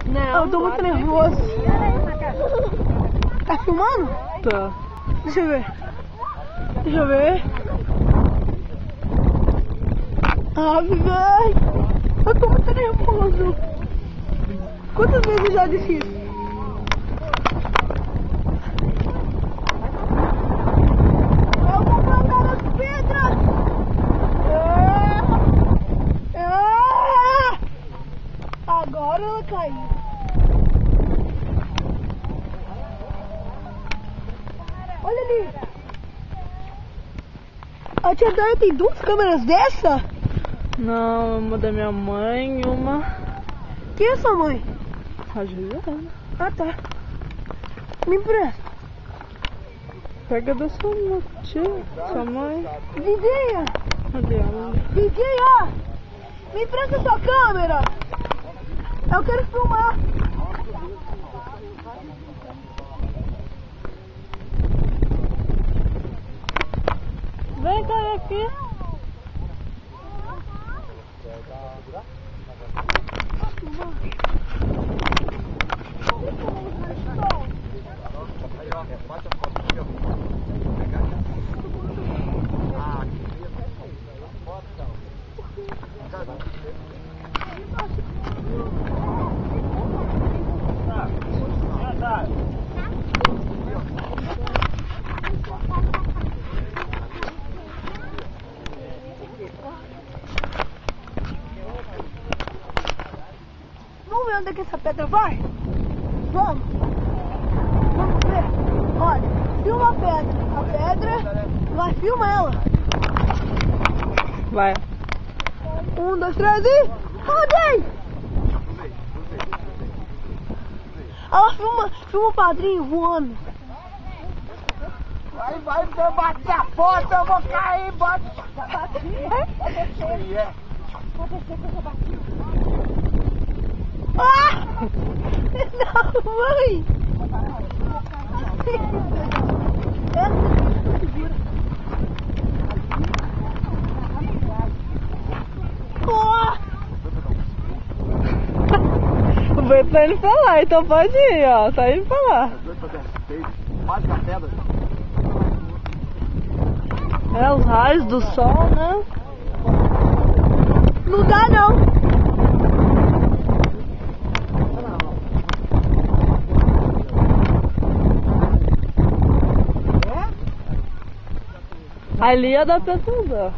Não, eu tô muito nervoso. Tá filmando? Tá. Deixa eu ver. Deixa eu ver. Ah, velho. Eu tô muito nervoso. Quantas vezes eu já disse isso? Eu vou plantar as pedras. Agora ela caiu. Olha ali. A tia Daya tem duas câmeras dessa? Não, uma da minha mãe e uma... Quem é sua mãe? A Juliana. Ah, tá. Me empresta. Pega da sua tia, sua mãe. Vidinha. Cadê ela? Vidinha. Me empresta sua câmera. Eu quero filmar. Vem cá aqui. Vamos ver onde é que essa pedra vai? Vamos. Vamos ver. Olha, filma a pedra. A pedra vai, filma ela. Vai. 1, 2, 3 e... Rodei! Ela filma o padrinho voando. Vai, se eu bater a porta, eu vou cair, bate. Ah! Não, mãe! O Beto tá indo pra lá, então pode ir, ó. Tá indo pra lá. Quase na pedra. É, os raios do sol, né? Não dá, não. Ali é da Petruda.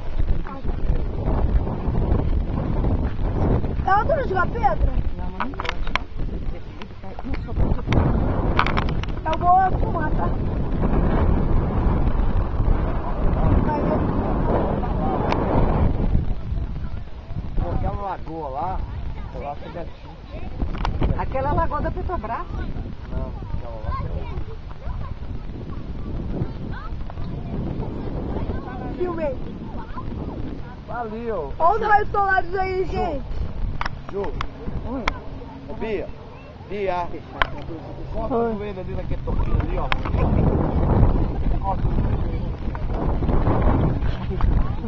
Ela tá no jogar pedra? Eu vou filmar, tá? Aquela lagoa lá você deve... Aquela lagoa da Petrobras? Não, aquela lá Filmei. valeu. Olha os raios solares aí, gente. Ju. Ô, Bia. Bia. Conta o joelho ali naquele toquinho ali, ó.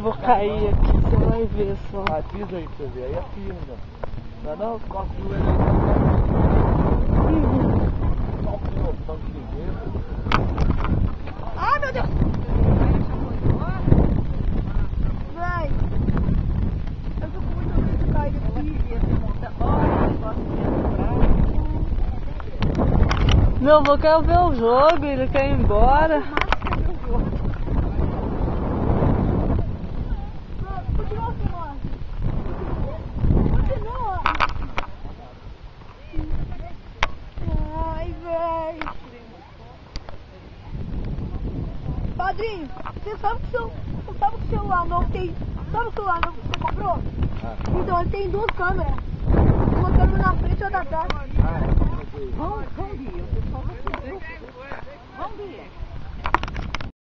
Vou cair aqui, você vai ver só. Vai, pisa aí pra você ver. Aí é firme, né? Não é não? Costa o joelho aí. Só um tanto de dinheiro. Ai, meu Deus. Vai. Eu tô com muito medo de cair aqui. Meu avô quer ver o jogo, ele quer ir embora. Continua filmando. Continua. Ai, velho. Padrinho, você sabe que o celular novo tem... Sabe o celular novo que você comprou? Então ele tem duas câmeras. Uma câmera na frente e outra atrás. Vamos ver, o pessoal vai subir. Vamos ver.